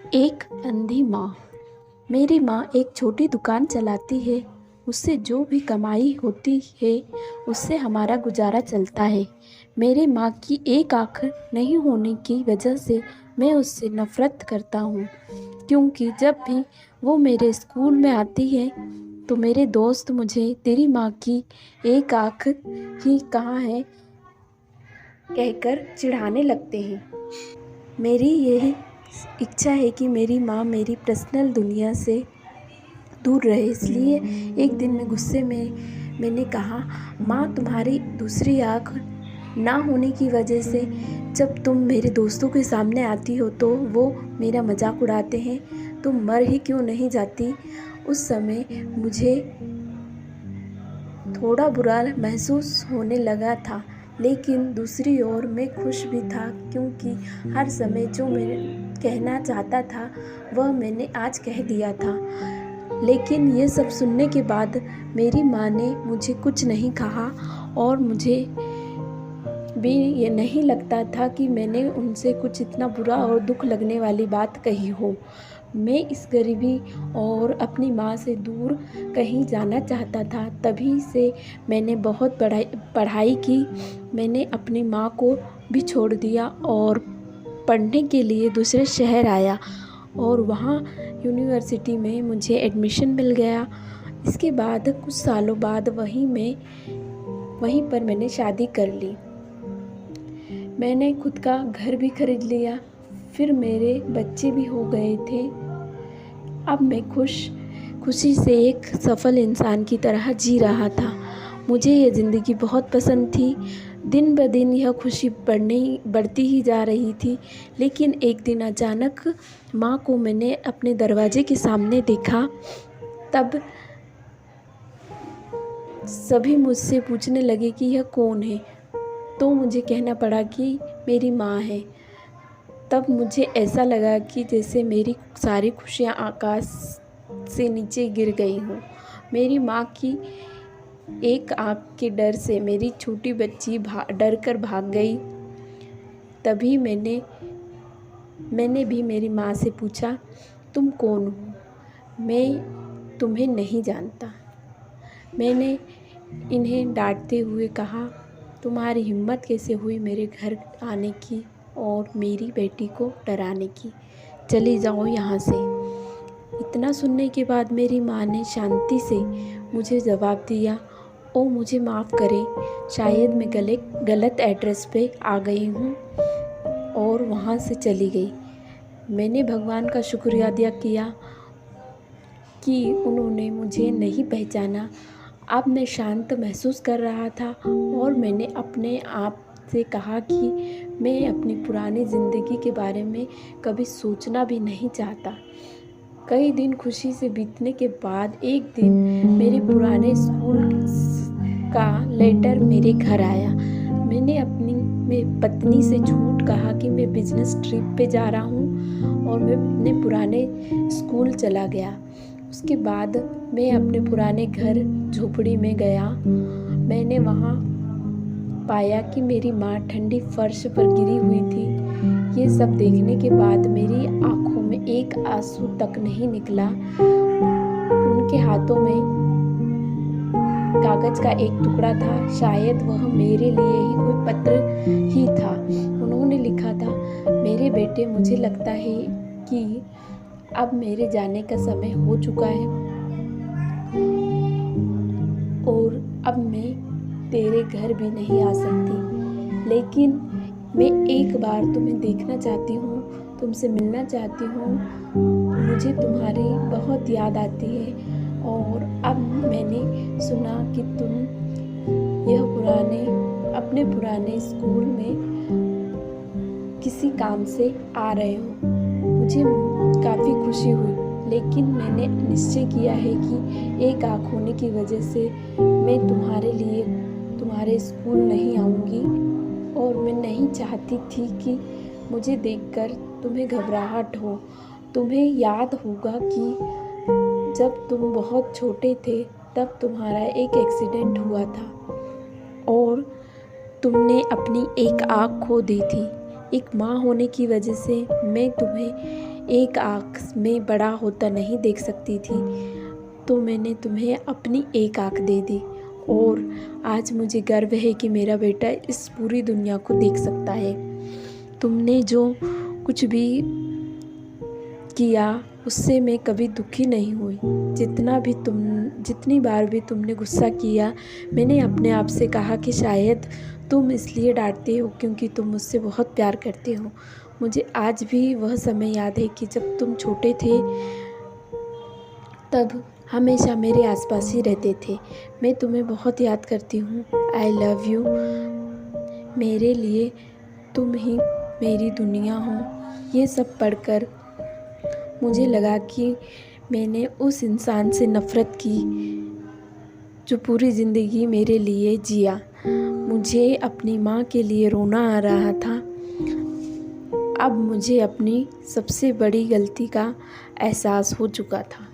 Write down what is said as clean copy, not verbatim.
एक अंधी माँ। मेरी माँ एक छोटी दुकान चलाती है। उससे जो भी कमाई होती है उससे हमारा गुजारा चलता है। मेरी माँ की एक आँख नहीं होने की वजह से मैं उससे नफ़रत करता हूँ, क्योंकि जब भी वो मेरे स्कूल में आती है तो मेरे दोस्त मुझे तेरी माँ की एक आँख ही कहाँ है कहकर चिढ़ाने लगते हैं। मेरी यही इच्छा है कि मेरी माँ मेरी पर्सनल दुनिया से दूर रहे, इसलिए एक दिन मैं गुस्से में मैंने कहा, माँ तुम्हारी दूसरी आँख ना होने की वजह से जब तुम मेरे दोस्तों के सामने आती हो तो वो मेरा मजाक उड़ाते हैं, तुम मर ही क्यों नहीं जाती। उस समय मुझे थोड़ा बुरा महसूस होने लगा था, लेकिन दूसरी ओर मैं खुश भी था, क्योंकि हर समय जो मैं कहना चाहता था वह मैंने आज कह दिया था। लेकिन ये सब सुनने के बाद मेरी माँ ने मुझे कुछ नहीं कहा और मुझे भी ये नहीं लगता था कि मैंने उनसे कुछ इतना बुरा और दुख लगने वाली बात कही हो। मैं इस गरीबी और अपनी माँ से दूर कहीं जाना चाहता था, तभी से मैंने बहुत पढ़ाई की। मैंने अपनी माँ को भी छोड़ दिया और पढ़ने के लिए दूसरे शहर आया और वहाँ यूनिवर्सिटी में मुझे एडमिशन मिल गया। इसके बाद कुछ सालों बाद वहीं पर मैंने शादी कर ली। मैंने खुद का घर भी खरीद लिया, फिर मेरे बच्चे भी हो गए थे। अब मैं खुशी से एक सफल इंसान की तरह जी रहा था। मुझे ये ज़िंदगी बहुत पसंद थी। दिन ब दिन यह खुशी बढ़ती ही जा रही थी। लेकिन एक दिन अचानक माँ को मैंने अपने दरवाजे के सामने देखा। तब सभी मुझसे पूछने लगे कि यह कौन है, तो मुझे कहना पड़ा कि मेरी माँ है। तब मुझे ऐसा लगा कि जैसे मेरी सारी खुशियाँ आकाश से नीचे गिर गई हों। मेरी माँ की एक आँख के डर से मेरी छोटी बच्ची डर कर भाग गई। तभी मैंने भी मेरी माँ से पूछा, तुम कौन हो? मैं तुम्हें नहीं जानता। मैंने इन्हें डांटते हुए कहा, तुम्हारी हिम्मत कैसे हुई मेरे घर आने की और मेरी बेटी को डराने की? चली जाओ यहाँ से। इतना सुनने के बाद मेरी माँ ने शांति से मुझे जवाब दिया, ओ मुझे माफ़ करें, शायद मैं गलत एड्रेस पे आ गई हूँ, और वहाँ से चली गई। मैंने भगवान का शुक्रिया अदा किया कि उन्होंने मुझे नहीं पहचाना। अब मैं शांत महसूस कर रहा था और मैंने अपने आप से कहा कि मैं अपनी पुरानी ज़िंदगी के बारे में कभी सोचना भी नहीं चाहता। कई दिन खुशी से बीतने के बाद एक दिन मेरे पुराने स्कूल का लेटर मेरे घर आया। मैंने अपनी पत्नी से झूठ कहा कि मैं बिजनेस ट्रिप पे जा रहा हूँ और मैं अपने पुराने स्कूल चला गया। उसके बाद मैं अपने पुराने घर झोपड़ी में गया। मैंने वहाँ पाया कि मेरी माँ ठंडी फर्श पर गिरी हुई थी। ये सब देखने के बाद मेरी आँखों में एक आंसू तक नहीं निकला। उनके हाथों में कागज़ का एक टुकड़ा था, शायद वह मेरे लिए ही कोई पत्र ही था। उन्होंने लिखा था, मेरे बेटे, मुझे लगता है कि अब मेरे जाने का समय हो चुका है और अब मैं तेरे घर भी नहीं आ सकती, लेकिन मैं एक बार तुम्हें देखना चाहती हूँ, तुमसे मिलना चाहती हूँ। मुझे तुम्हारी बहुत याद आती है और अब मैंने सुना कि तुम अपने पुराने स्कूल में किसी काम से आ रहे हो। मुझे काफ़ी खुशी हुई, लेकिन मैंने निश्चय किया है कि एक आँख होने की वजह से मैं तुम्हारे स्कूल नहीं आऊँगी, और मैं नहीं चाहती थी कि मुझे देखकर तुम्हें घबराहट हो। तुम्हें याद होगा कि जब तुम बहुत छोटे थे तब तुम्हारा एक एक्सीडेंट हुआ था और तुमने अपनी एक आँख खो दी थी। एक माँ होने की वजह से मैं तुम्हें एक आँख में बड़ा होता नहीं देख सकती थी, तो मैंने तुम्हें अपनी एक आँख दे दी और आज मुझे गर्व है कि मेरा बेटा इस पूरी दुनिया को देख सकता है। तुमने जो कुछ भी किया उससे मैं कभी दुखी नहीं हुई। जितनी बार भी तुमने गुस्सा किया, मैंने अपने आप से कहा कि शायद तुम इसलिए डांटते हो क्योंकि तुम मुझसे बहुत प्यार करते हो। मुझे आज भी वह समय याद है कि जब तुम छोटे थे तब हमेशा मेरे आसपास ही रहते थे। मैं तुम्हें बहुत याद करती हूँ। I love you. मेरे लिए तुम ही मेरी दुनिया हो। ये सब पढ़कर मुझे लगा कि मैंने उस इंसान से नफ़रत की जो पूरी ज़िंदगी मेरे लिए जिया। मुझे अपनी माँ के लिए रोना आ रहा था। अब मुझे अपनी सबसे बड़ी गलती का एहसास हो चुका था।